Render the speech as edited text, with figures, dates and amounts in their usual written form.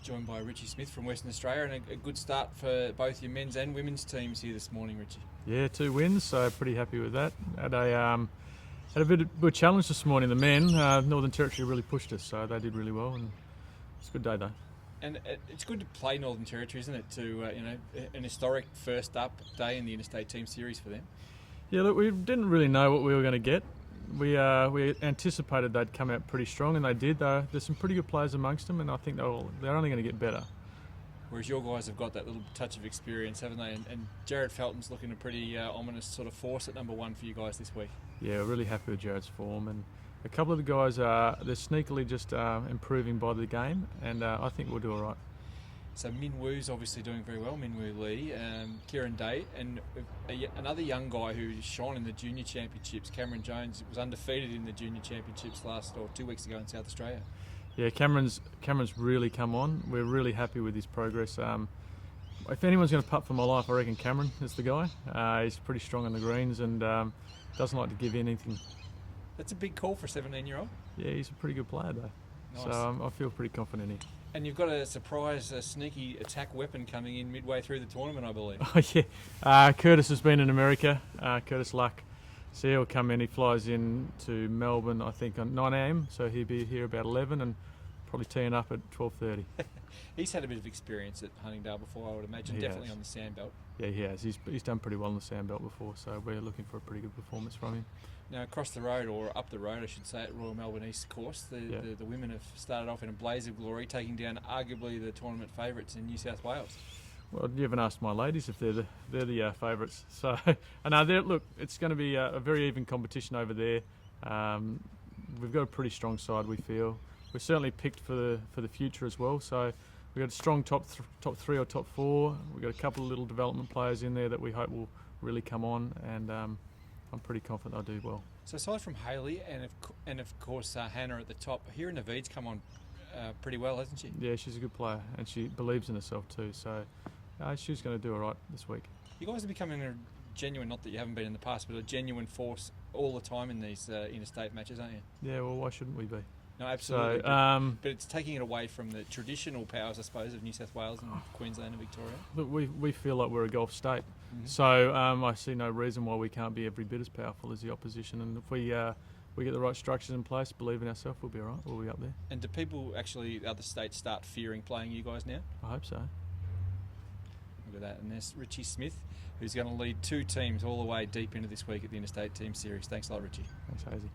joined by Ritchie Smith from Western Australia, and a good start for both your men's and women's teams here this morning, Ritchie. Yeah, 2 wins, so pretty happy with that. Had a bit of a challenge this morning. The men, Northern Territory really pushed us, so they did really well, and it's a good day though. And it's good to play Northern Territory, isn't it? To an historic first up day in the Interstate Team Series for them. Yeah, look, we didn't really know what we were going to get. We anticipated they'd come out pretty strong, and they did. There's some pretty good players amongst them, and I think they're only going to get better. Whereas your guys have got that little touch of experience, haven't they? And Jared Felton's looking a pretty ominous sort of force at number 1 for you guys this week. Yeah, really happy with Jared's form, and a couple of the guys they're sneakily just improving by the game, and I think we'll do all right. So Min Woo's obviously doing very well, Min Woo Lee, Kieran Day, and another young guy who shone in the junior championships, Cameron Jones, was undefeated in the junior championships 2 weeks ago in South Australia. Yeah, Cameron's really come on. We're really happy with his progress. If anyone's going to putt for my life, I reckon Cameron is the guy. He's pretty strong on the greens and doesn't like to give anything. That's a big call for a 17-year-old. Yeah, he's a pretty good player though. Nice. So I feel pretty confident here. And you've got a surprise, sneaky attack weapon coming in midway through the tournament, I believe. Oh yeah, Curtis has been in America. Curtis Luck. So he'll come in. He flies in to Melbourne, I think, on 9 a.m. So he'll be here about 11 and probably teeing up at 12:30. He's had a bit of experience at Huntingdale before, I would imagine. Definitely on the sandbelt. Yeah, he has. He's done pretty well on the sandbelt before, so we're looking for a pretty good performance from him. Now, across the road, or up the road, I should say, at Royal Melbourne East course, the women have started off in a blaze of glory, taking down arguably the tournament favourites in New South Wales. Well, you haven't asked my ladies if they're the favourites. So, look, it's going to be a very even competition over there. We've got a pretty strong side, we feel. We're certainly picked for the future as well. So we've got a strong top 3 or top 4. We've got a couple of little development players in there that we hope will really come on, and I'm pretty confident they'll do well. So aside from Hayley and of course Hannah at the top, here in Naveed's come on pretty well, hasn't she? Yeah, she's a good player, and she believes in herself too. So she's going to do all right this week. You guys are becoming a genuine, not that you haven't been in the past, but a genuine force all the time in these interstate matches, aren't you? Yeah, well, why shouldn't we be? No, absolutely. So, but it's taking it away from the traditional powers, I suppose, of New South Wales and Queensland and Victoria. Look, we feel like we're a Gulf state, so I see no reason why we can't be every bit as powerful as the opposition. And if we get the right structures in place, believe in ourselves, we'll be all right. We'll be up there. And do people actually, other states, start fearing playing you guys now? I hope so. Look at that. And there's Ritchie Smith, who's going to lead 2 teams all the way deep into this week at the Interstate Team Series. Thanks a lot, Ritchie. Thanks, Hazy.